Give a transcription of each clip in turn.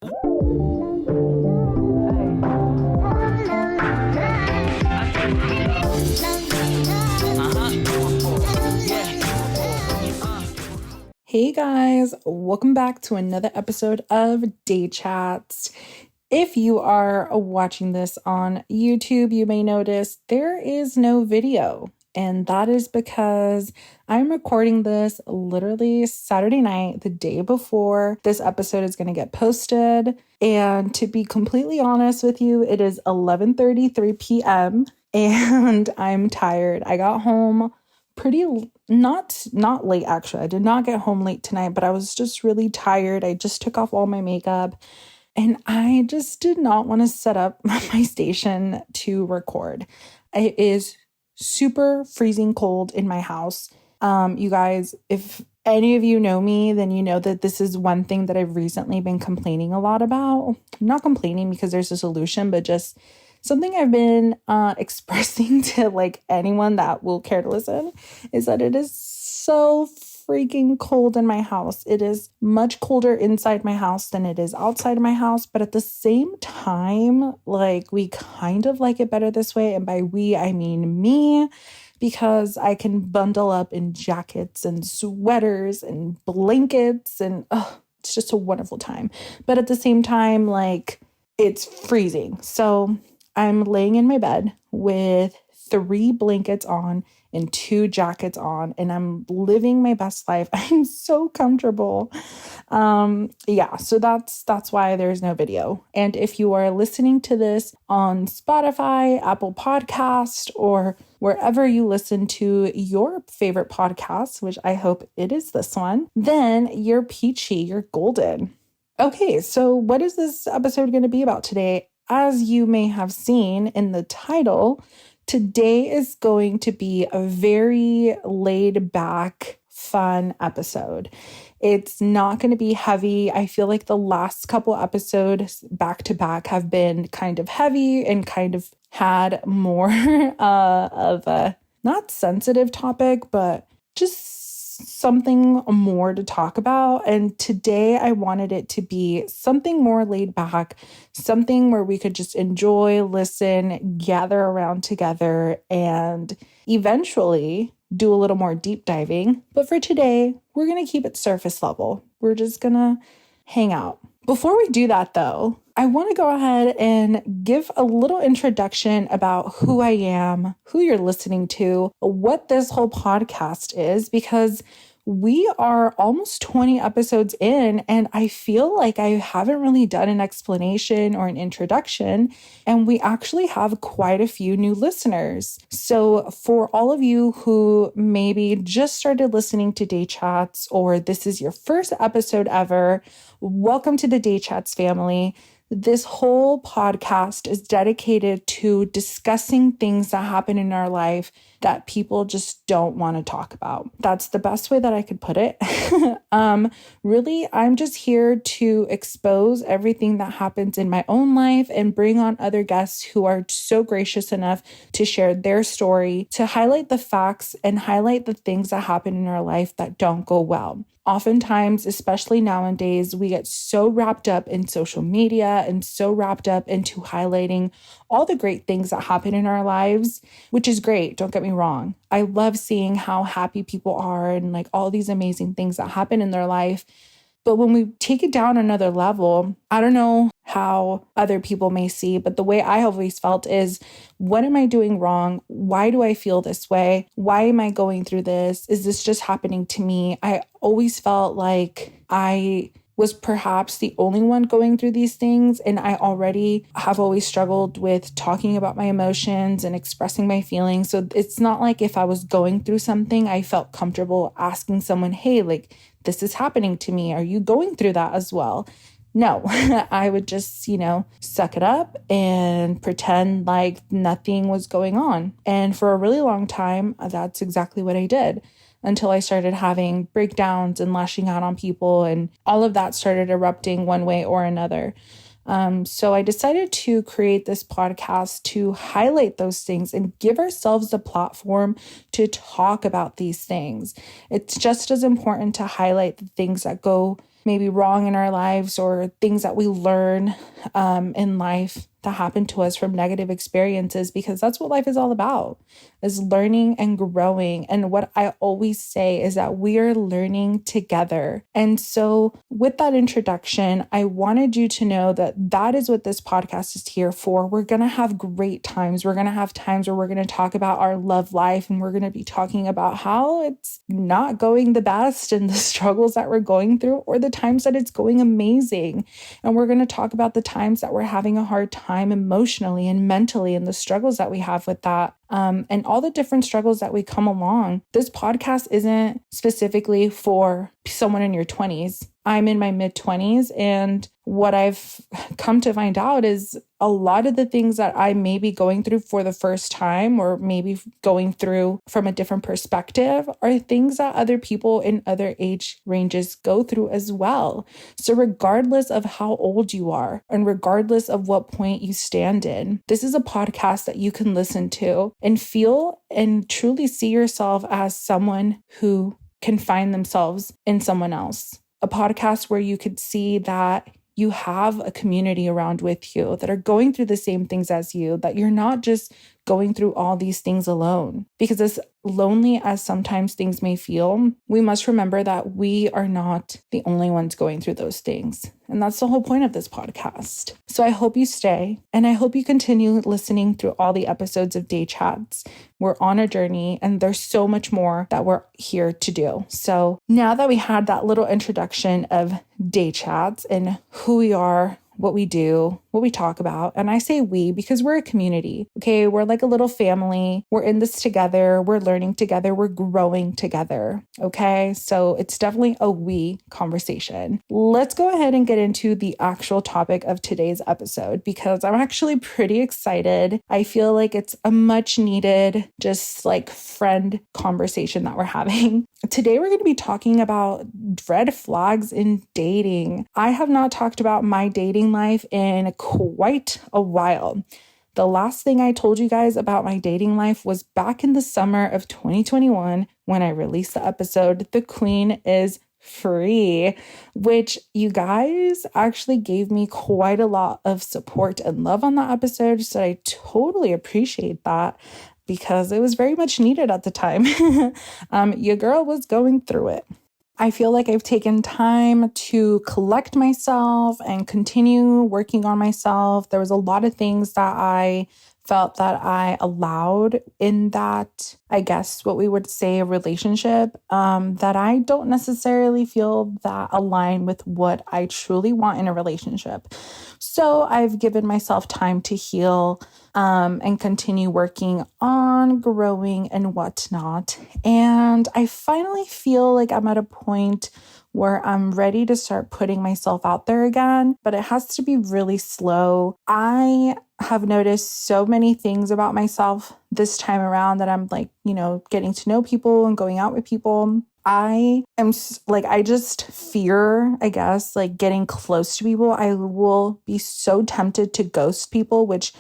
Hey guys, welcome back to another episode of Day Chats. If you are watching this on YouTube, you may notice there is no video. And that is because I'm recording this literally Saturday night, the day before this episode is going to get posted. And to be completely honest with you, it is 11:33 p.m. and I'm tired. I got home not late actually. I did not get home late tonight, but I was just really tired. I just took off all my makeup and I just did not want to set up my station to record. It is super freezing cold in my house. You guys, if any of you know me, then you know that this is one thing that I've recently been complaining a lot about. Not complaining because there's a solution, but just something I've been expressing to like anyone that will care to listen is that it is so freaking cold in my house. It is much colder inside my house than it is outside of my house. But at the same time, like we kind of like it better this way. And by we, I mean me, because I can bundle up in jackets and sweaters and blankets and it's just a wonderful time. But at the same time, like it's freezing. So I'm laying in my bed with 3 blankets on and 2 jackets on, and I'm living my best life. I'm so comfortable. So that's why there's no video. And if you are listening to this on Spotify, Apple Podcast, or wherever you listen to your favorite podcasts, which I hope it is this one, then you're peachy, you're golden. Okay, so what is this episode going to be about today? As you may have seen in the title, today is going to be a very laid back, fun episode. It's not going to be heavy. I feel like the last couple episodes back to back have been kind of heavy and kind of had more of a not sensitive topic, but just something more to talk about. And today I wanted it to be something more laid back, something where we could just enjoy, listen, gather around together, and eventually do a little more deep diving. But for today, we're going to keep it surface level. We're just going to hang out. Before we do that though, I want to go ahead and give a little introduction about who I am, who you're listening to, what this whole podcast is, because we are almost 20 episodes in and I feel like I haven't really done an explanation or an introduction, and we actually have quite a few new listeners. So for all of you who maybe just started listening to Day Chats or this is your first episode ever, welcome to the Day Chats family. This whole podcast is dedicated to discussing things that happen in our life that people just don't want to talk about. That's the best way that I could put it. Really, I'm just here to expose everything that happens in my own life and bring on other guests who are so gracious enough to share their story, to highlight the facts and highlight the things that happen in our life that don't go well. Oftentimes, especially nowadays, we get so wrapped up in social media and so wrapped up into highlighting all the great things that happen in our lives, which is great. Don't get me wrong. I love seeing how happy people are and like all these amazing things that happen in their life. But when we take it down another level, I don't know how other people may see, but the way I always felt is, what am I doing wrong? Why do I feel this way? Why am I going through this? Is this just happening to me? I always felt like I was perhaps the only one going through these things. And I already have always struggled with talking about my emotions and expressing my feelings. So it's not like if I was going through something, I felt comfortable asking someone, hey, like, this is happening to me. Are you going through that as well? No, I would just, suck it up and pretend like nothing was going on. And for a really long time, that's exactly what I did, until I started having breakdowns and lashing out on people, and all of that started erupting one way or another. So I decided to create this podcast to highlight those things and give ourselves a platform to talk about these things. It's just as important to highlight the things that go maybe wrong in our lives or things that we learn in life that happen to us from negative experiences, because that's what life is all about, is learning and growing. And what I always say is that we are learning together. And so with that introduction, I wanted you to know that that is what this podcast is here for. We're going to have great times. We're going to have times where we're going to talk about our love life, and we're going to be talking about how it's not going the best and the struggles that we're going through, or the times that it's going amazing. And we're going to talk about the times that we're having a hard time emotionally and mentally, and the struggles that we have with that, and all the different struggles that we come along. This podcast isn't specifically for someone in your 20s. I'm in my mid-20s, and what I've come to find out is a lot of the things that I may be going through for the first time, or maybe going through from a different perspective, are things that other people in other age ranges go through as well. So regardless of how old you are, and regardless of what point you stand in, this is a podcast that you can listen to and feel and truly see yourself as someone who can find themselves in someone else. A podcast where you could see that you have a community around with you that are going through the same things as you, that you're not just going through all these things alone. Because as lonely as sometimes things may feel, we must remember that we are not the only ones going through those things. And that's the whole point of this podcast. So I hope you stay, and I hope you continue listening through all the episodes of Day Chats. We're on a journey, and there's so much more that we're here to do. So now that we had that little introduction of Day Chats and who we are, what we do, what we talk about. And I say we because we're a community. Okay. We're like a little family. We're in this together. We're learning together. We're growing together. Okay. So it's definitely a we conversation. Let's go ahead and get into the actual topic of today's episode, because I'm actually pretty excited. I feel like it's a much needed, just like friend conversation that we're having. Today, we're going to be talking about red flags in dating. I have not talked about my dating life in quite a while. The last thing I told you guys about my dating life was back in the summer of 2021 when I released the episode, The Queen is Free, which you guys actually gave me quite a lot of support and love on that episode. So I totally appreciate that, because it was very much needed at the time. Your girl was going through it. I feel like I've taken time to collect myself and continue working on myself. There was a lot of things that I felt that I allowed in that, I guess what we would say, a relationship, that I don't necessarily feel that align with what I truly want in a relationship. So I've given myself time to heal, and continue working on growing and whatnot. And I finally feel like I'm at a point where I'm ready to start putting myself out there again, but it has to be really slow. I have noticed so many things about myself this time around that I'm like, getting to know people and going out with people. I am I just fear, I guess, like getting close to people. I will be so tempted to ghost people, which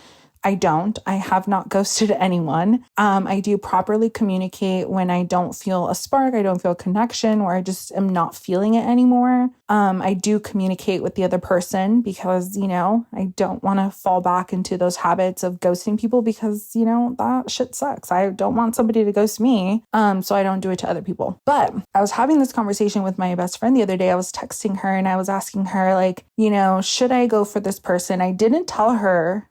I don't. I have not ghosted anyone. I do properly communicate when I don't feel a spark, I don't feel a connection, or I just am not feeling it anymore. I do communicate with the other person because, I don't want to fall back into those habits of ghosting people because, that shit sucks. I don't want somebody to ghost me. So I don't do it to other people. But I was having this conversation with my best friend the other day. I was texting her and I was asking her, should I go for this person? I didn't tell her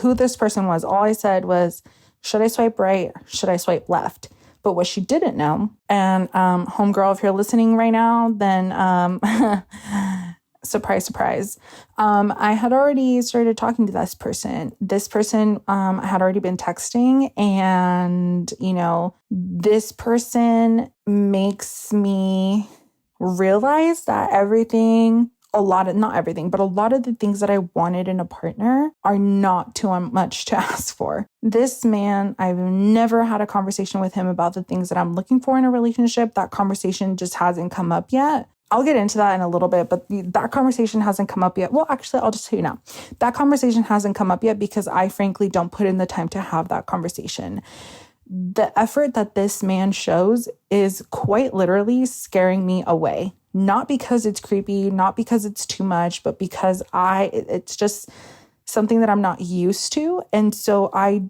who this person was. All I said was, should I swipe right? Should I swipe left? But what she didn't know, and homegirl, if you're listening right now, then surprise, surprise. I had already started talking to this person. This person I had already been texting, and, this person makes me realize that not everything, but a lot of the things that I wanted in a partner are not too much to ask for. This man, I've never had a conversation with him about the things that I'm looking for in a relationship. That conversation just hasn't come up yet. I'll get into that in a little bit, but that conversation hasn't come up yet. Well, actually, I'll just tell you now. That conversation hasn't come up yet because I frankly don't put in the time to have that conversation. The effort that this man shows is quite literally scaring me away. not because it's creepy, not because it's too much, but because it's just something that I'm not used to. And so I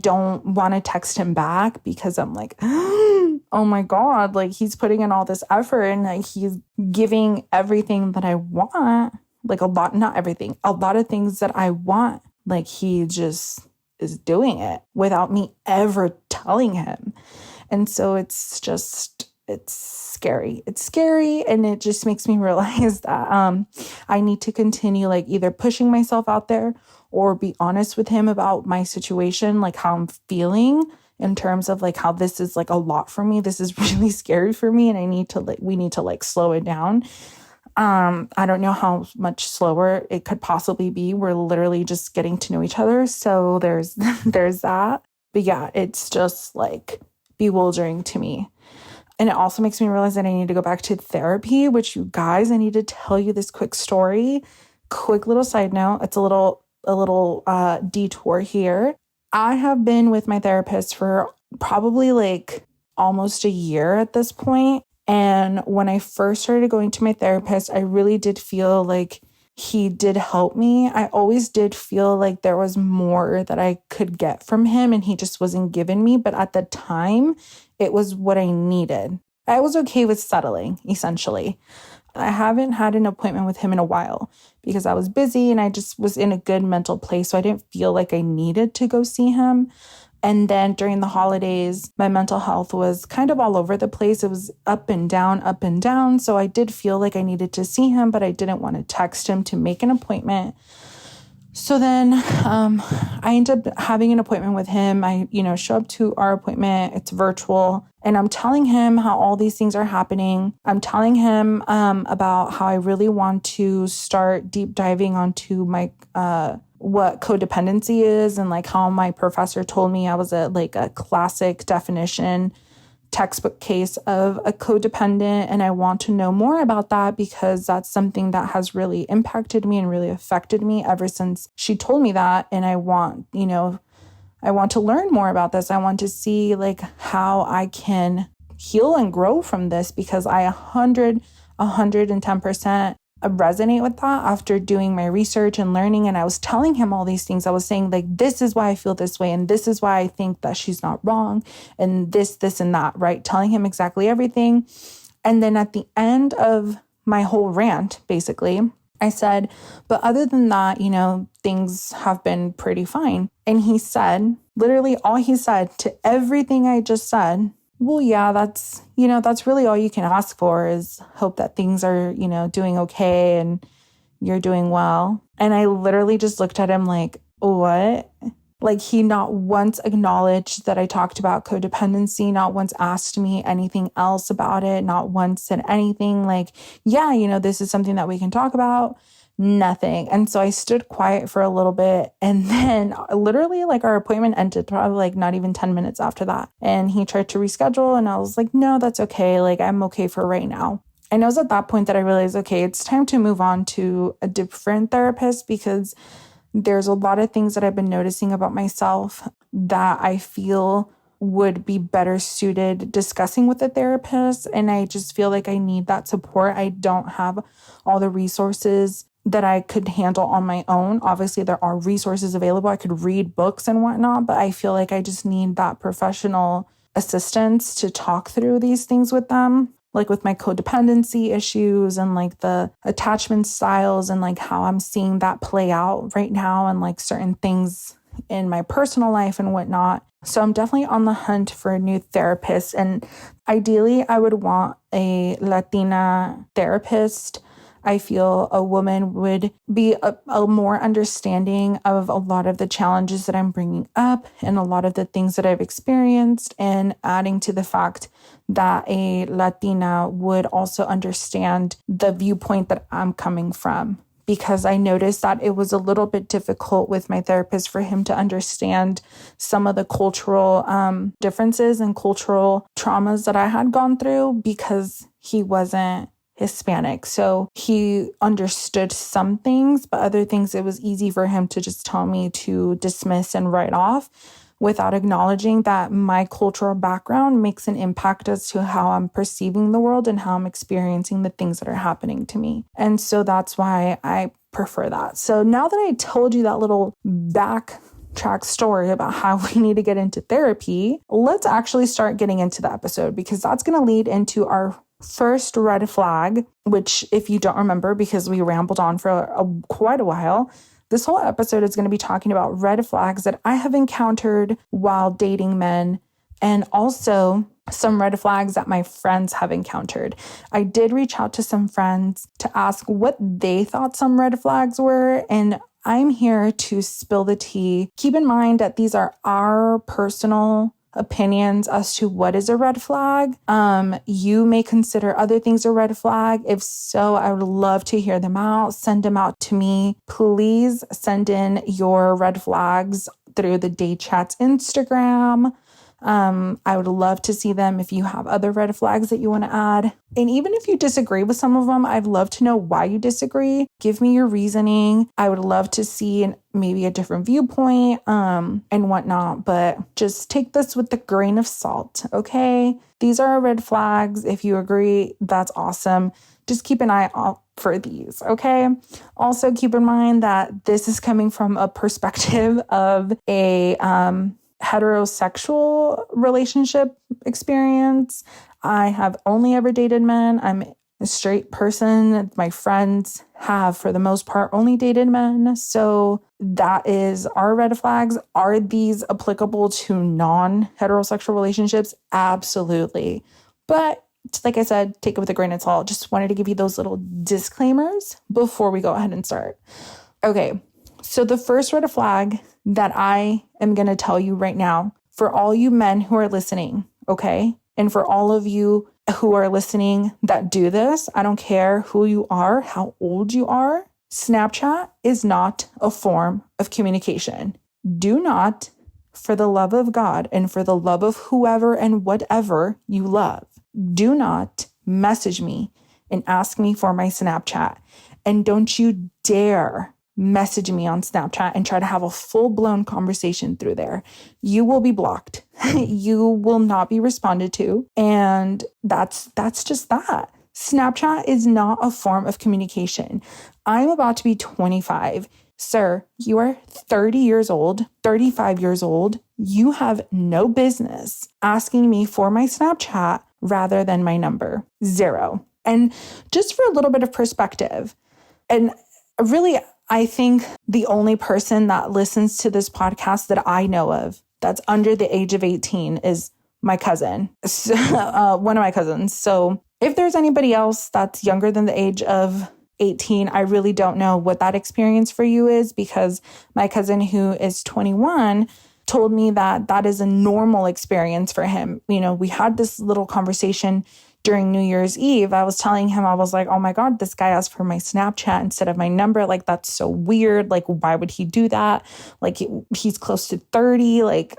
don't want to text him back because I'm like, oh my God, like he's putting in all this effort and like he's giving everything that I want, like not everything, a lot of things that I want. Like he just is doing it without me ever telling him. And so it's scary. It's scary. And it just makes me realize that I need to continue like either pushing myself out there or be honest with him about my situation, like how I'm feeling in terms of like how this is like a lot for me. This is really scary for me. And we need to like slow it down. I don't know how much slower it could possibly be. We're literally just getting to know each other. So there's that. But yeah, it's just like bewildering to me. And it also makes me realize that I need to go back to therapy, which you guys, I need to tell you this quick story. Quick little side note. It's a little detour here. I have been with my therapist for probably like almost a year at this point. And when I first started going to my therapist, I really did feel like he did help me. I always did feel like there was more that I could get from him and he just wasn't giving me. But at the time, it was what I needed. I was okay with settling, essentially. I haven't had an appointment with him in a while because I was busy and I just was in a good mental place. So I didn't feel like I needed to go see him. And then during the holidays, my mental health was kind of all over the place. It was up and down, up and down. So I did feel like I needed to see him, but I didn't want to text him to make an appointment. So then I ended up having an appointment with him. I, show up to our appointment. It's virtual. And I'm telling him how all these things are happening. I'm telling him about how I really want to start deep diving onto my what codependency is and like how my professor told me I was a classic definition textbook case of a codependent. And I want to know more about that because that's something that has really impacted me and really affected me ever since she told me that. And I want to learn more about this. I want to see like how I can heal and grow from this because I 110% resonate with that after doing my research and learning. And I was telling him all these things. I was saying like, this is why I feel this way. And this is why I think that she's not wrong. And this, and that, right? Telling him exactly everything. And then at the end of my whole rant, basically, I said, but other than that, things have been pretty fine. And he said, literally all he said to everything I just said, well, yeah, that's really all you can ask for is hope that things are, doing okay and you're doing well. And I literally just looked at him like, what? Like he not once acknowledged that I talked about codependency, not once asked me anything else about it, not once said anything like, yeah, this is something that we can talk about. Nothing. And so I stood quiet for a little bit. And then literally like our appointment ended probably like not even 10 minutes after that. And he tried to reschedule and I was like, no, that's okay. Like I'm okay for right now. And it was at that point that I realized, okay, it's time to move on to a different therapist because there's a lot of things that I've been noticing about myself that I feel would be better suited discussing with a therapist. And I just feel like I need that support. I don't have all the resources that I could handle on my own. Obviously, there are resources available. I could read books and whatnot, but I feel like I just need that professional assistance to talk through these things with them, like with my codependency issues and like the attachment styles and like how I'm seeing that play out right now and like certain things in my personal life and whatnot. So I'm definitely on the hunt for a new therapist. And ideally, I would want a Latina therapist. I feel a woman would be a more understanding of a lot of the challenges that I'm bringing up and a lot of the things that I've experienced, and adding to the fact that a Latina would also understand the viewpoint that I'm coming from. Because I noticed that it was a little bit difficult with my therapist for him to understand some of the cultural differences and cultural traumas that I had gone through because he wasn't Hispanic. So he understood some things, but other things it was easy for him to just tell me to dismiss and write off. without acknowledging that my cultural background makes an impact as to how I'm perceiving the world and how I'm experiencing the things that are happening to me. And so that's why I prefer that. So now that I told you that little backtrack story about how we need to get into therapy, let's actually start getting into the episode, because that's going to lead into our first red flag, which, if you don't remember, because we rambled on for quite a while, this whole episode is going to be talking about red flags that I have encountered while dating men, and also some red flags that my friends have encountered. I did reach out to some friends to ask what they thought some red flags were, and I'm here to spill the tea. Keep in mind that these are our personal opinions as to what is a red flag. You may consider other things a red flag. If so, I would love to hear them out. Send them out to me. Please send in your red flags through the Date Chats Instagram. I would love to see them if you have other red flags that you want to add. And even if you disagree with some of them, I'd love to know why you disagree. Give me your reasoning. I would love to see maybe a different viewpoint, and whatnot, but just take this with a grain of salt, okay? These are red flags. If you agree, that's awesome. Just keep an eye out for these, okay? Also, keep in mind that this is coming from a perspective of a, heterosexual relationship experience. I have only ever dated men. I'm a straight person. My friends have, for the most part, only dated men. So that is our red flags. Are these applicable to non-heterosexual relationships? Absolutely. But like I said, take it with a grain of salt. Just wanted to give you those little disclaimers before we go ahead and start. Okay, so the first red flag that I am going to tell you right now, for all you men who are listening, okay? And for all of you who are listening that do this, I don't care who you are, how old you are, Snapchat is not a form of communication. Do not, for the love of God and for the love of whoever and whatever you love, do not message me and ask me for my Snapchat. And don't you dare message me on Snapchat and try to have a full-blown conversation through there. You will be blocked. You will not be responded to. And that's just that. Snapchat is not a form of communication. I'm about to be 25. Sir, you are 30 years old, 35 years old. You have no business asking me for my Snapchat rather than my number. 0. And just for a little bit of perspective, and really, I think the only person that listens to this podcast that I know of that's under the age of 18 is my cousin, one of my cousins. So if there's anybody else that's younger than the age of 18, I really don't know what that experience for you is, because my cousin who is 21 told me that that is a normal experience for him. You know, we had this little conversation during New Year's Eve. I was telling him, I was like, oh my God, this guy asked for my Snapchat instead of my number. Like, that's so weird. Like, why would he do that? Like, he's close to 30, like,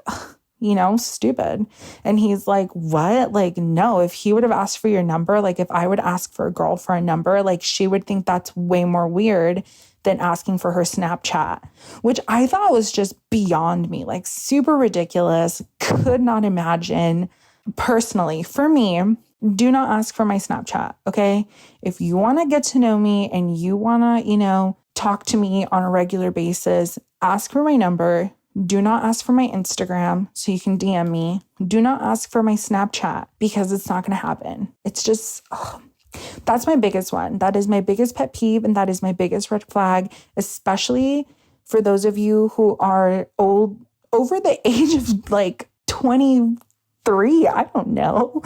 you know, stupid. And he's like, what? Like, no, if he would have asked for your number, like if I would ask for a girl for a number, like she would think that's way more weird than asking for her Snapchat, which I thought was just beyond me, like super ridiculous. Could not imagine. Personally, for me, do not ask for my Snapchat, okay? If you want to get to know me and you want to, you know, talk to me on a regular basis, ask for my number. Do not ask for my Instagram so you can DM me. Do not ask for my Snapchat, because it's not going to happen. It's just, that's my biggest one. That is my biggest pet peeve, and that is my biggest red flag, especially for those of you who are old, over the age of like 23, I don't know.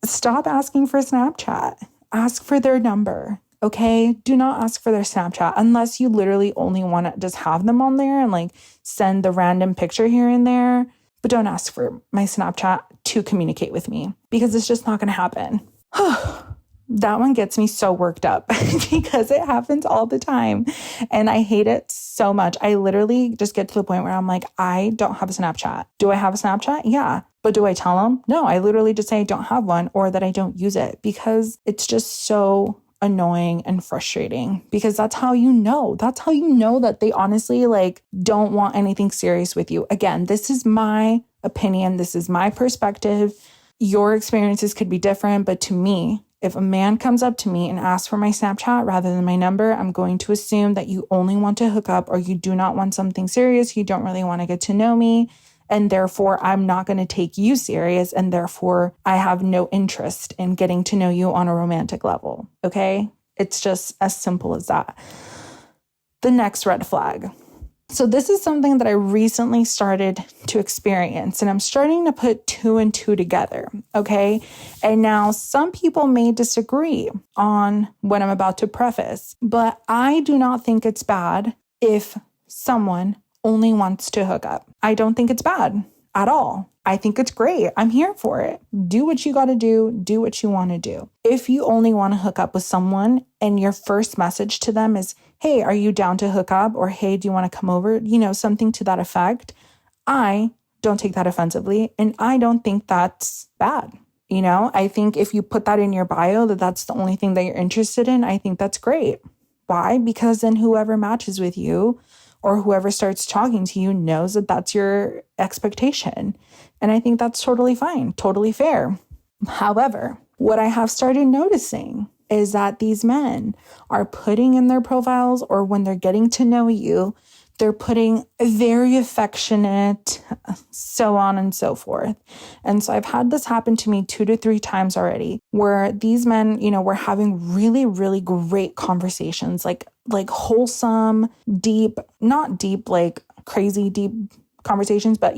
Stop asking for Snapchat. Ask for their number, okay? Do not ask for their Snapchat unless you literally only want to just have them on there and like send the random picture here and there. But don't ask for my Snapchat to communicate with me, because it's just not going to happen. That one gets me so worked up because it happens all the time and I hate it so much. I literally just get to the point where I'm like, I don't have a Snapchat. Do I have a Snapchat? Yeah. But do I tell them? No, I literally just say I don't have one or that I don't use it, because it's just so annoying and frustrating, because that's how you know. That's how you know that they honestly like don't want anything serious with you. Again, this is my opinion. This is my perspective. Your experiences could be different, but to me, if a man comes up to me and asks for my Snapchat rather than my number, I'm going to assume that you only want to hook up or you do not want something serious. You don't really want to get to know me. And therefore, I'm not going to take you serious. And therefore, I have no interest in getting to know you on a romantic level. Okay? It's just as simple as that. The next red flag. So this is something that I recently started to experience, and I'm starting to put 2 and 2 together, okay? And now some people may disagree on what I'm about to preface, but I do not think it's bad if someone only wants to hook up. I don't think it's bad at all. I think it's great. I'm here for it. Do what you got to do what you want to do. If you only want to hook up with someone and your first message to them is, hey, are you down to hook up? Or, hey, do you want to come over? Something to that effect. I don't take that offensively, and I don't think that's bad. I think if you put that in your bio, that's the only thing that you're interested in, I think that's great. Why? Because then whoever matches with you or whoever starts talking to you knows that that's your expectation. And I think that's totally fine, totally fair. However, what I have started noticing is that these men are putting in their profiles, or when they're getting to know you, they're putting very affectionate, so on and so forth. And so I've had this happen to me 2 to 3 times already, where these men, we're having really, really great conversations, like wholesome, deep, not deep, like crazy deep conversations, but,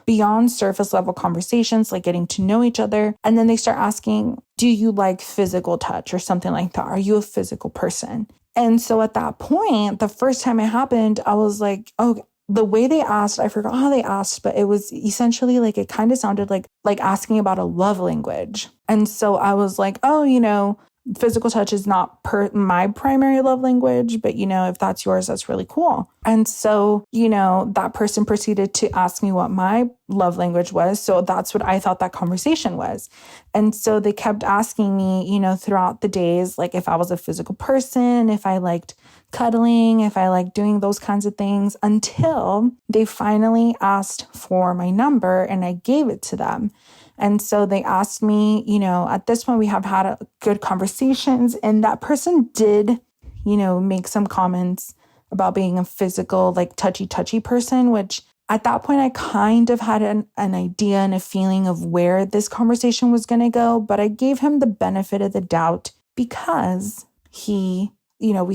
beyond surface level conversations, like getting to know each other. And then they start asking, do you like physical touch or something like that? Are you a physical person? And so at that point, the first time it happened, I was like, oh, the way they asked, I forgot how they asked, but it was essentially like, it kind of sounded like asking about a love language. And so I was like, oh, physical touch is not my primary love language, but if that's yours, that's really cool. And so, that person proceeded to ask me what my love language was. So that's what I thought that conversation was. And so they kept asking me, throughout the days, like if I was a physical person, if I liked cuddling, if I liked doing those kinds of things, until they finally asked for my number and I gave it to them. And so they asked me, at this point we have had good conversations, and that person did, make some comments about being a physical, like touchy person, which at that point I kind of had an idea and a feeling of where this conversation was going to go, but I gave him the benefit of the doubt because we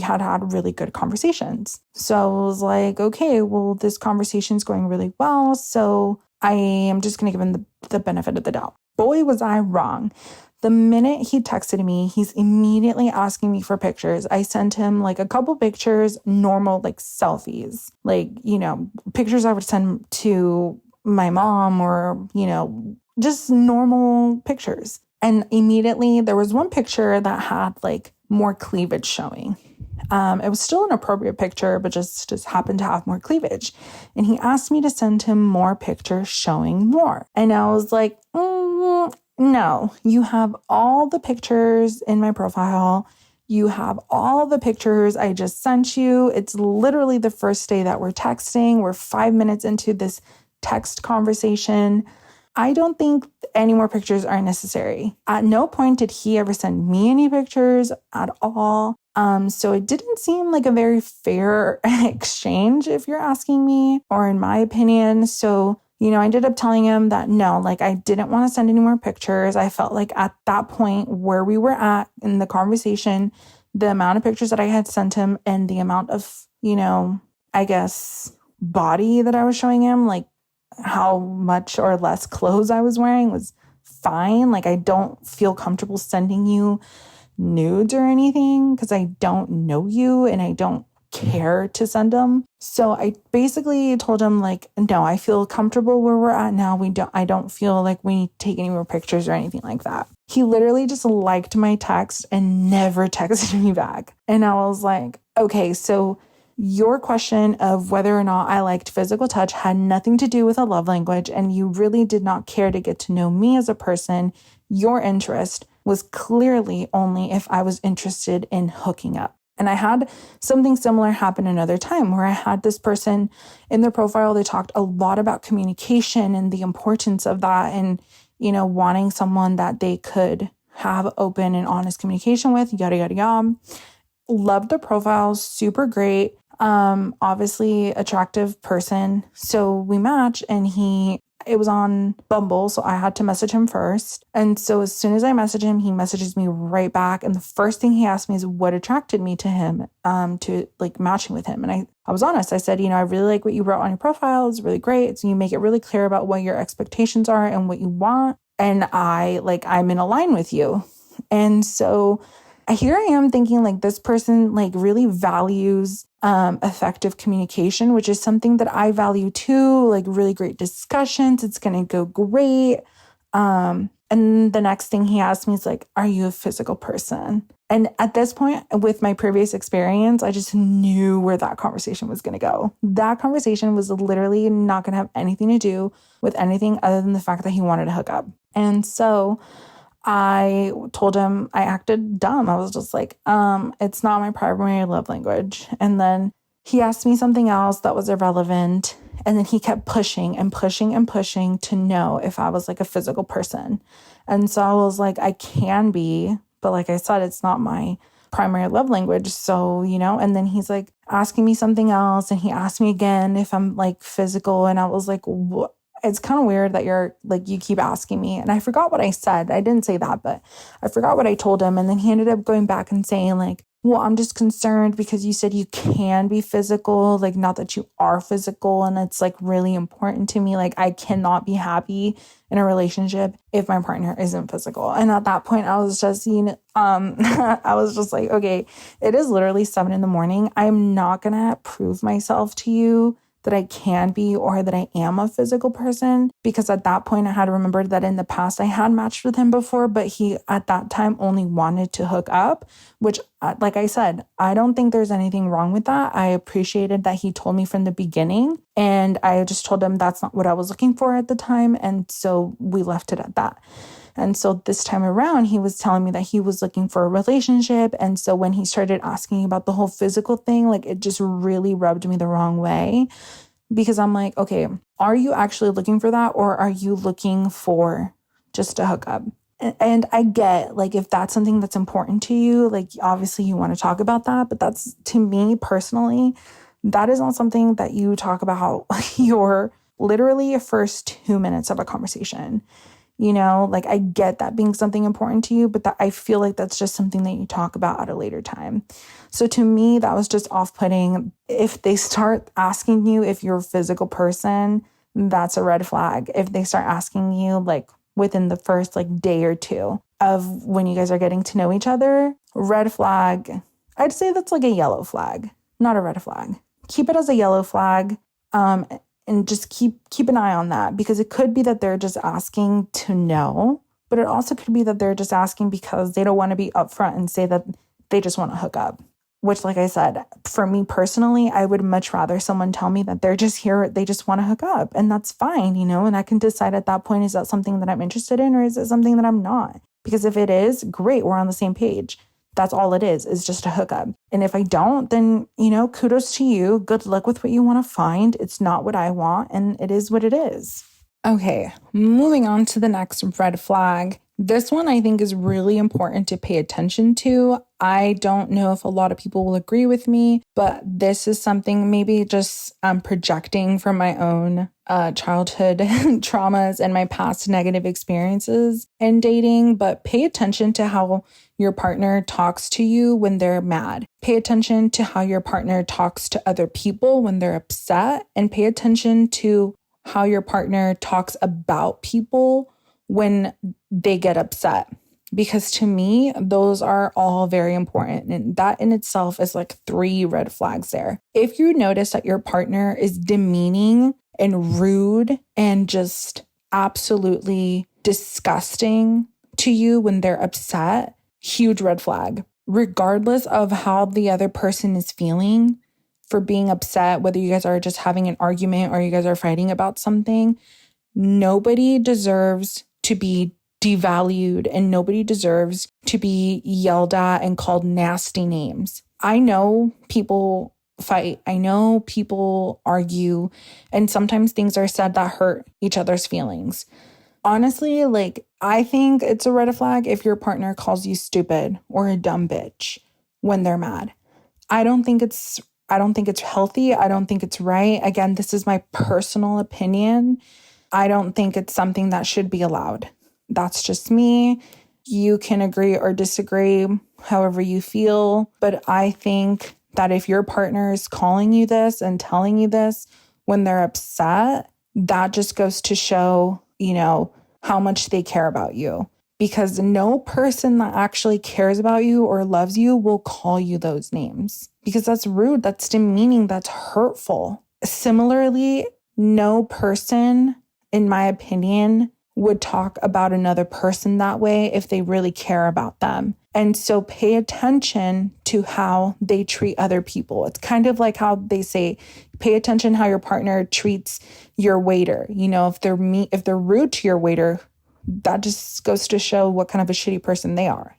had really good conversations. So I was like, okay, well, this conversation's going really well, so I am just going to give him the benefit of the doubt. Boy, was I wrong. The minute he texted me, he's immediately asking me for pictures. I sent him like a couple pictures, normal like selfies, like, pictures I would send to my mom or, just normal pictures. And immediately there was one picture that had like more cleavage showing. It was still an appropriate picture, but just happened to have more cleavage. And he asked me to send him more pictures showing more. And I was like, no, you have all the pictures in my profile. You have all the pictures I just sent you. It's literally the first day that we're texting. We're 5 minutes into this text conversation. I don't think any more pictures are necessary. At no point did he ever send me any pictures at all. So it didn't seem like a very fair exchange, if you're asking me, or in my opinion. So, I ended up telling him that no, like I didn't want to send any more pictures. I felt like at that point where we were at in the conversation, the amount of pictures that I had sent him and the amount of, I guess, body that I was showing him, like how much or less clothes I was wearing was fine. Like I don't feel comfortable sending you nudes or anything because I don't know you and I don't care to send them. So I basically told him like, no, I feel comfortable where we're at now. I don't feel like we need to take any more pictures or anything like that. He literally just liked my text and never texted me back. And I was like, okay, so your question of whether or not I liked physical touch had nothing to do with a love language, and you really did not care to get to know me as a person, your interest. was clearly only if I was interested in hooking up. And I had something similar happen another time where I had this person in their profile. They talked a lot about communication and the importance of that and, wanting someone that they could have open and honest communication with, yada, yada, yada. Loved the profile, super great. Obviously attractive person. So we matched and it was on Bumble, so I had to message him first. And so as soon as I message him, he messages me right back. And the first thing he asked me is what attracted me to him, to like matching with him. And I was honest. I said, I really like what you wrote on your profile. It's really great. So you make it really clear about what your expectations are and what you want. And I'm in a line with you. And so here I am thinking like this person like really values effective communication, which is something that I value too, like really great discussions. It's going to go great. And the next thing he asked me is like, are you a physical person? And at this point with my previous experience, I just knew where that conversation was going to go. That conversation was literally not going to have anything to do with anything other than the fact that he wanted to hook up. And so I told him I acted dumb. I was just like, it's not my primary love language. And then he asked me something else that was irrelevant. And then he kept pushing and pushing and pushing to know if I was like a physical person. And so I was like, I can be, but like I said, it's not my primary love language. So, and then he's like asking me something else. And he asked me again if I'm like physical. And I was like, what? It's kind of weird that you're like, you keep asking me. And I forgot what I said. I didn't say that, but I forgot what I told him. And then he ended up going back and saying like, well, I'm just concerned because you said you can be physical, like not that you are physical. And it's like really important to me. Like I cannot be happy in a relationship if my partner isn't physical. And at that point I was just, I was just like, okay, it is literally 7 a.m. I'm not going to prove myself to you that I can be or that I am a physical person, because at that point I had remembered that in the past I had matched with him before, but he at that time only wanted to hook up, which like I said, I don't think there's anything wrong with that. I appreciated that he told me from the beginning, and I just told him that's not what I was looking for at the time. And so we left it at that. And so this time around, he was telling me that he was looking for a relationship. And so when he started asking about the whole physical thing, like it just really rubbed me the wrong way, because I'm like, okay, are you actually looking for that? Or are you looking for just a hookup? And I get like, if that's something that's important to you, like obviously you want to talk about that. But that's, to me personally, that is not something that you talk about your literally first 2 minutes of a conversation. Like I get that being something important to you, but that I feel like that's just something that you talk about at a later time. So to me, that was just off-putting. If they start asking you if you're a physical person, that's a red flag. If they start asking you like within the first like day or two of when you guys are getting to know each other, red flag. I'd say that's like a yellow flag, not a red flag. Keep it as a yellow flag. And just keep an eye on that, because it could be that they're just asking to know, but it also could be that they're just asking because they don't want to be upfront and say that they just want to hook up, which, like I said, for me personally, I would much rather someone tell me that they're just here, they just want to hook up, and that's fine, and I can decide at that point, is that something that I'm interested in or is it something that I'm not? Because if it is, great, we're on the same page. That's all it is just a hookup. And if I don't, then, kudos to you. Good luck with what you want to find. It's not what I want, and it is what it is. Okay, moving on to the next red flag. This one I think is really important to pay attention to. I don't know if a lot of people will agree with me, but this is something maybe just projecting from my own childhood traumas and my past negative experiences in dating. But pay attention to how your partner talks to you when they're mad. Pay attention to how your partner talks to other people when they're upset, and pay attention to how your partner talks about people when they get upset. Because to me, those are all very important. And that in itself is like 3 red flags there. If you notice that your partner is demeaning and rude and just absolutely disgusting to you when they're upset, huge red flag. Regardless of how the other person is feeling for being upset, whether you guys are just having an argument or you guys are fighting about something, nobody deserves to be devalued and nobody deserves to be yelled at and called nasty names. I know people fight. I know people argue, and sometimes things are said that hurt each other's feelings. Honestly, like, I think it's a red flag if your partner calls you stupid or a dumb bitch when they're mad. I don't think it's healthy. I don't think it's right. Again, this is my personal opinion. I don't think it's something that should be allowed. That's just me. You can agree or disagree however you feel, but I think that if your partner is calling you this and telling you this when they're upset, that just goes to show, how much they care about you. Because no person that actually cares about you or loves you will call you those names. Because that's rude, that's demeaning, that's hurtful. Similarly, no person, in my opinion, would talk about another person that way if they really care about them. And so pay attention to how they treat other people. It's kind of like how they say, pay attention how your partner treats your waiter. If they're rude to your waiter, that just goes to show what kind of a shitty person they are,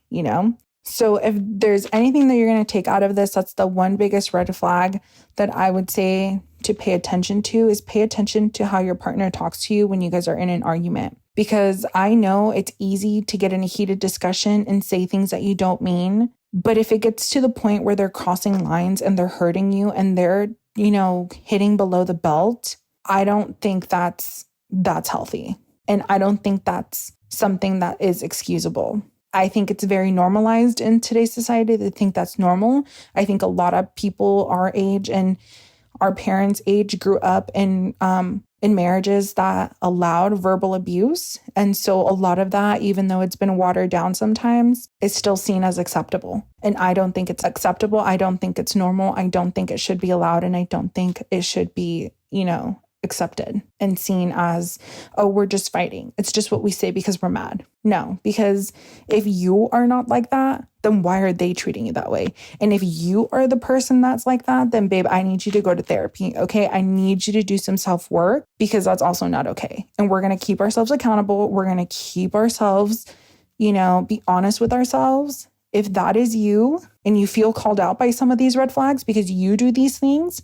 So if there's anything that you're going to take out of this, that's the one biggest red flag that I would say to pay attention to is pay attention to how your partner talks to you when you guys are in an argument. Because I know it's easy to get in a heated discussion and say things that you don't mean. But if it gets to the point where they're crossing lines and they're hurting you and they're, hitting below the belt, I don't think that's healthy. And I don't think that's something that is excusable. I think it's very normalized in today's society to think that's normal. I think a lot of people our age and our parents' age grew up in marriages that allowed verbal abuse. And so a lot of that, even though it's been watered down sometimes, is still seen as acceptable. And I don't think it's acceptable. I don't think it's normal. I don't think it should be allowed. And I don't think it should be, accepted and seen as, oh, we're just fighting. It's just what we say because we're mad. No, because if you are not like that, then why are they treating you that way? And if you are the person that's like that, then babe, I need you to go to therapy. Okay. I need you to do some self-work because that's also not okay. And we're going to keep ourselves accountable. We're going to keep ourselves, be honest with ourselves. If that is you and you feel called out by some of these red flags because you do these things,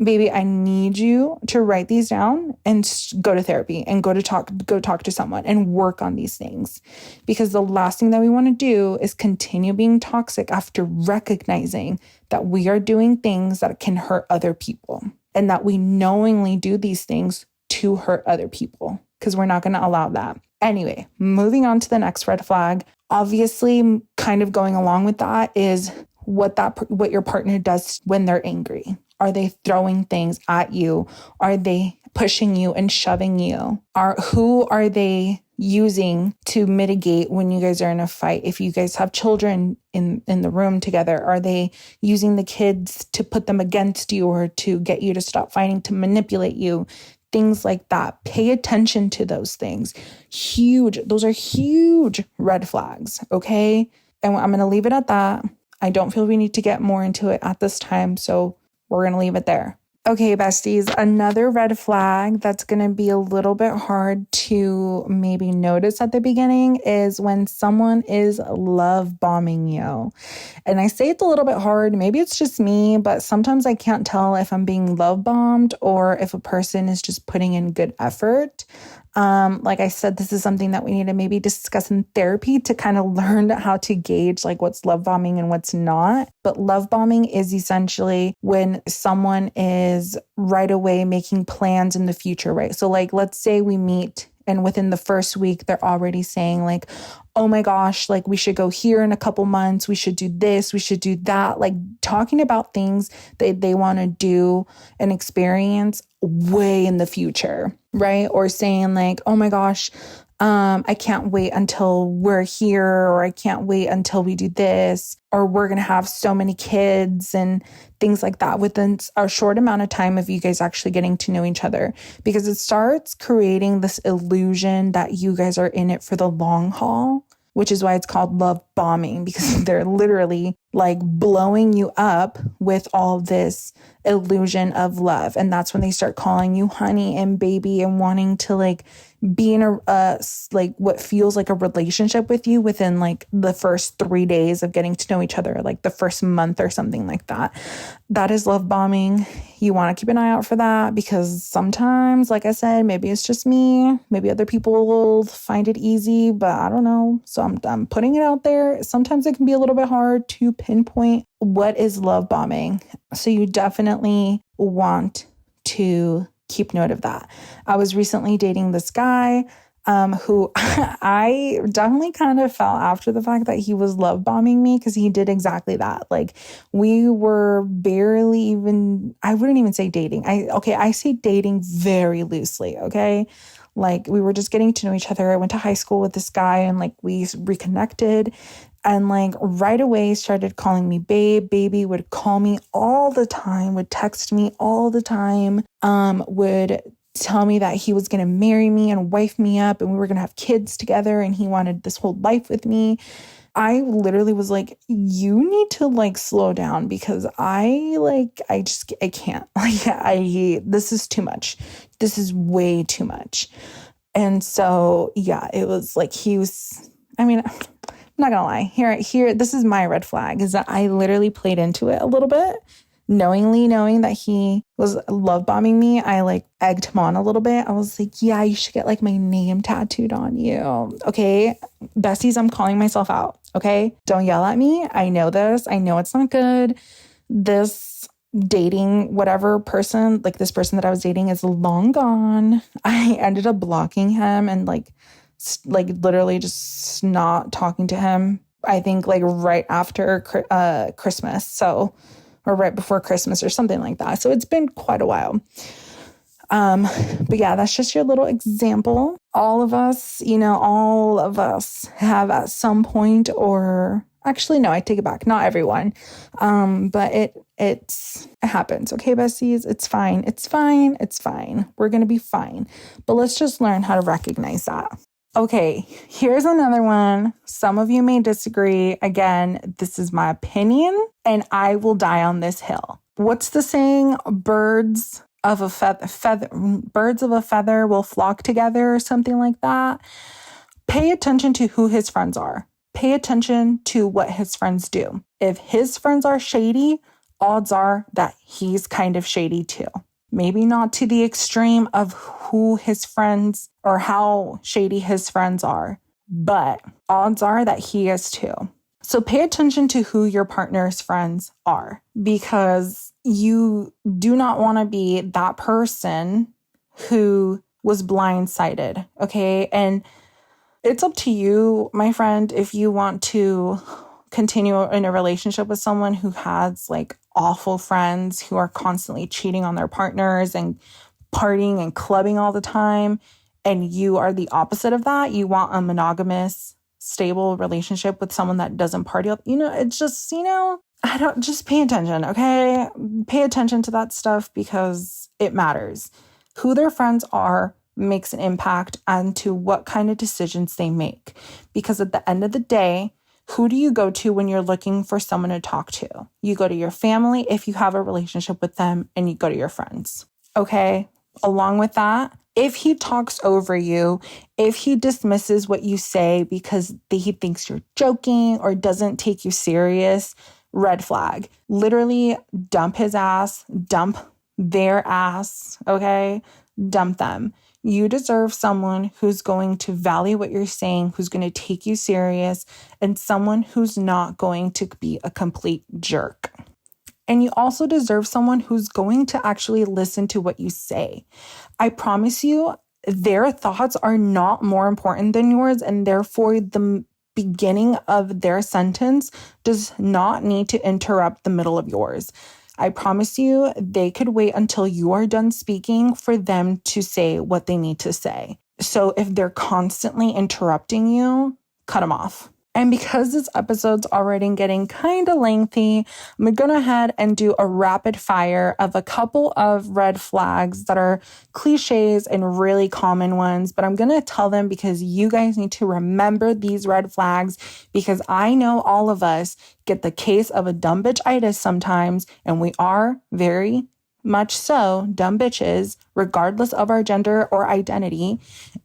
baby, I need you to write these down and go to therapy and go talk to someone and work on these things. Because the last thing that we want to do is continue being toxic after recognizing that we are doing things that can hurt other people and that we knowingly do these things to hurt other people because we're not going to allow that. Anyway, moving on to the next red flag. Obviously, kind of going along with that is what your partner does when they're angry. Are they throwing things at you? Are they pushing you and shoving you? Who are they using to mitigate when you guys are in a fight? If you guys have children in the room together, are they using the kids to put them against you or to get you to stop fighting, to manipulate you? Things like that. Pay attention to those things. Those are huge red flags, okay? And I'm going to leave it at that. I don't feel we need to get more into it at this time, so we're going to leave it there. Okay, besties, another red flag that's going to be a little bit hard to maybe notice at the beginning is when someone is love bombing you. And I say it's a little bit hard. Maybe it's just me, but sometimes I can't tell if I'm being love bombed or if a person is just putting in good effort. Like I said, this is something that we need to maybe discuss in therapy to kind of learn how to gauge like what's love bombing and what's not. But love bombing is essentially when someone is right away making plans in the future, right? So like, let's say we meet and within the first week, they're already saying like, oh my gosh, like we should go here in a couple months. We should do this. We should do that. Like talking about things that they want to do and experience way in the future, right? Or saying like, oh my gosh, I can't wait until we're here, or I can't wait until we do this, or we're going to have so many kids and things like that within a short amount of time of you guys actually getting to know each other, because it starts creating this illusion that you guys are in it for the long haul, which is why it's called love bombing, because they're literally like blowing you up with all this illusion of love. And that's when they start calling you honey and baby and wanting to like be in like what feels like a relationship with you within like the first 3 days of getting to know each other, like the first month or something like that. That is love bombing. You want to keep an eye out for that, because sometimes, like I said, maybe it's just me, maybe other people will find it easy, but I don't know. So I'm putting it out there. Sometimes it can be a little bit hard to pinpoint what is love bombing. So you definitely want to keep note of that. I was recently dating this guy who I definitely kind of felt after the fact that he was love bombing me, because he did exactly that. Like, we were barely even, I wouldn't even say dating. I say dating very loosely, okay? Like, we were just getting to know each other. I went to high school with this guy and like we reconnected, and like right away started calling me babe, baby, would call me all the time, would text me all the time, would tell me that he was going to marry me and wife me up and we were going to have kids together and he wanted this whole life with me. I literally was like, you need to like slow down, because I can't. Like, this is too much. This is way too much. And so, yeah, it was like I'm not gonna lie. Here, this is my red flag, is that I literally played into it a little bit, knowing that he was love bombing me. I like egged him on a little bit. I was like, yeah, you should get like my name tattooed on you. Okay, besties, I'm calling myself out. Okay, don't yell at me. I know this. I know it's not good. This dating whatever person, like this person that I was dating, is long gone. I ended up blocking him and like literally just not talking to him. I think like right after Christmas, so, or right before Christmas or something like that. So it's been quite a while. But yeah, that's just your little example. All of us have at some point, or actually, no, I take it back. Not everyone. But it happens. Okay, besties, it's fine. It's fine. It's fine. We're going to be fine. But let's just learn how to recognize that. Okay, here's another one. Some of you may disagree. Again, this is my opinion, and I will die on this hill. What's the saying? Birds of a feather will flock together, or something like that. Pay attention to who his friends are. Pay attention to what his friends do. If his friends are shady, odds are that he's kind of shady too. Maybe not to the extreme of who his friends or how shady his friends are, but odds are that he is too. So pay attention to who your partner's friends are, because you do not want to be that person who was blindsided, okay? And it's up to you, my friend, if you want to continue in a relationship with someone who has like awful friends who are constantly cheating on their partners and partying and clubbing all the time, and you are the opposite of that. You want a monogamous, stable relationship with someone that doesn't party up. It's just, just pay attention, okay? Pay attention to that stuff, because it matters. Who their friends are makes an impact onto what kind of decisions they make. Because at the end of the day, who do you go to when you're looking for someone to talk to? You go to your family if you have a relationship with them, and you go to your friends. Okay? Along with that, if he talks over you, if he dismisses what you say because he thinks you're joking or doesn't take you serious, red flag. Literally dump his ass, dump their ass, okay? Dump them. You deserve someone who's going to value what you're saying, who's going to take you serious, and someone who's not going to be a complete jerk. And you also deserve someone who's going to actually listen to what you say. I promise you, their thoughts are not more important than yours, and therefore the beginning of their sentence does not need to interrupt the middle of yours. I promise you, they could wait until you are done speaking for them to say what they need to say. So if they're constantly interrupting you, cut them off. And because this episode's already getting kind of lengthy, I'm going to go ahead and do a rapid fire of a couple of red flags that are cliches and really common ones. But I'm going to tell them because you guys need to remember these red flags, because I know all of us get the case of a dumb bitch-itis sometimes, and we are very much so dumb bitches, regardless of our gender or identity.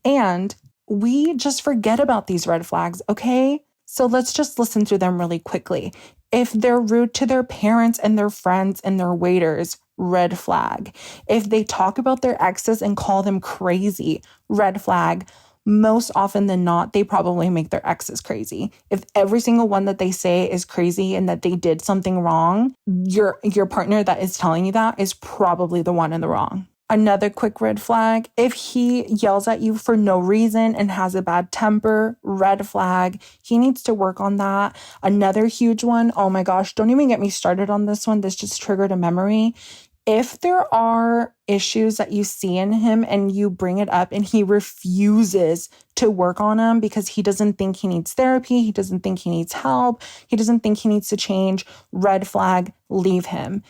And we just forget about these red flags, okay? So let's just listen through them really quickly. If they're rude to their parents and their friends and their waiters, red flag. If they talk about their exes and call them crazy, red flag. Most often than not, they probably make their exes crazy. If every single one that they say is crazy and that they did something wrong, your partner that is telling you that is probably the one in the wrong. Another quick red flag, if he yells at you for no reason and has a bad temper, red flag. He needs to work on that. Another huge one, oh my gosh, don't even get me started on this one. This just triggered a memory. If there are issues that you see in him and you bring it up and he refuses to work on them because he doesn't think he needs therapy, he doesn't think he needs help, he doesn't think he needs to change, red flag, leave him.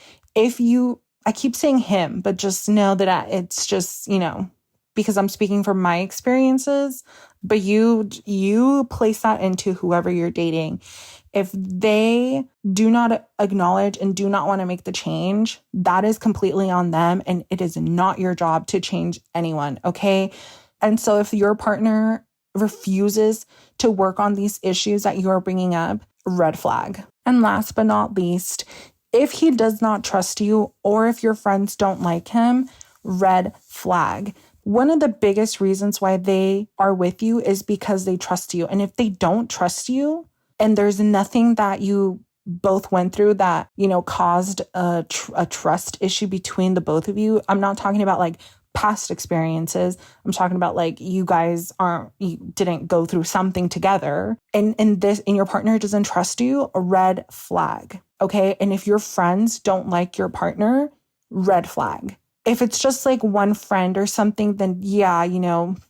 I keep saying him, but just know that it's just, because I'm speaking from my experiences, but you place that into whoever you're dating. If they do not acknowledge and do not want to make the change, that is completely on them, and it is not your job to change anyone, okay? And so if your partner refuses to work on these issues that you're bringing up, red flag. And last but not least, if he does not trust you or if your friends don't like him, red flag. One of the biggest reasons why they are with you is because they trust you. And if they don't trust you and there's nothing that you both went through that, caused a trust issue between the both of you, I'm not talking about like past experiences. I'm talking about like you didn't go through something together and your partner doesn't trust you, a red flag. Okay. And if your friends don't like your partner, red flag. If it's just like one friend or something, then yeah,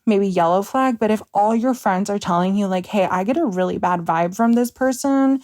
maybe yellow flag. But if all your friends are telling you like, hey, I get a really bad vibe from this person,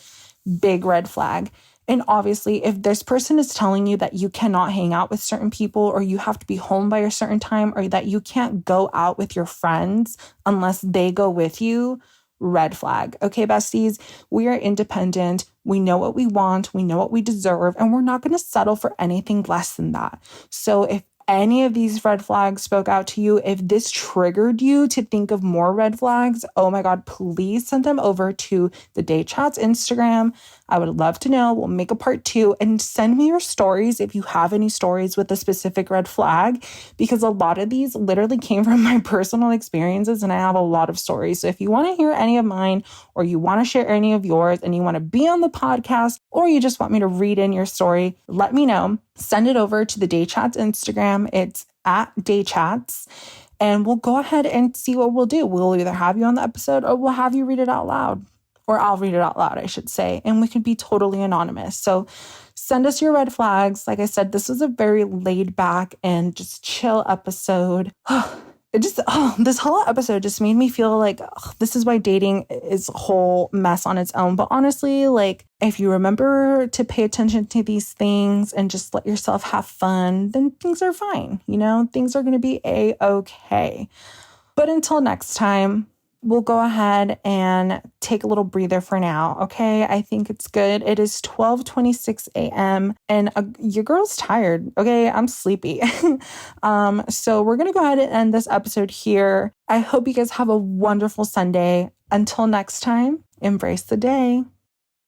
big red flag. And obviously, if this person is telling you that you cannot hang out with certain people or you have to be home by a certain time or that you can't go out with your friends unless they go with you, red flag. Okay, besties, we are independent. We know what we want. We know what we deserve, and we're not going to settle for anything less than that. So if any of these red flags spoke out to you, if this triggered you to think of more red flags, oh my God, please send them over to the Date Chats Instagram. I would love to know. We'll make a part 2 and send me your stories if you have any stories with a specific red flag, because a lot of these literally came from my personal experiences and I have a lot of stories. So if you want to hear any of mine or you want to share any of yours and you want to be on the podcast or you just want me to read in your story, let me know. Send it over to the Date Chats Instagram. It's at Date Chats. And we'll go ahead and see what we'll do. We'll either have you on the episode or we'll have you read it out loud. Or I'll read it out loud, I should say. And we can be totally anonymous. So send us your red flags. Like I said, this was a very laid back and just chill episode. This whole episode just made me feel like this is why dating is a whole mess on its own. But honestly, like if you remember to pay attention to these things and just let yourself have fun, then things are fine. Things are going to be a-okay. But until next time, we'll go ahead and take a little breather for now, okay? I think it's good. It is 12:26 a.m. and your girl's tired, okay? I'm sleepy. So we're going to go ahead and end this episode here. I hope you guys have a wonderful Sunday. Until next time, embrace the day.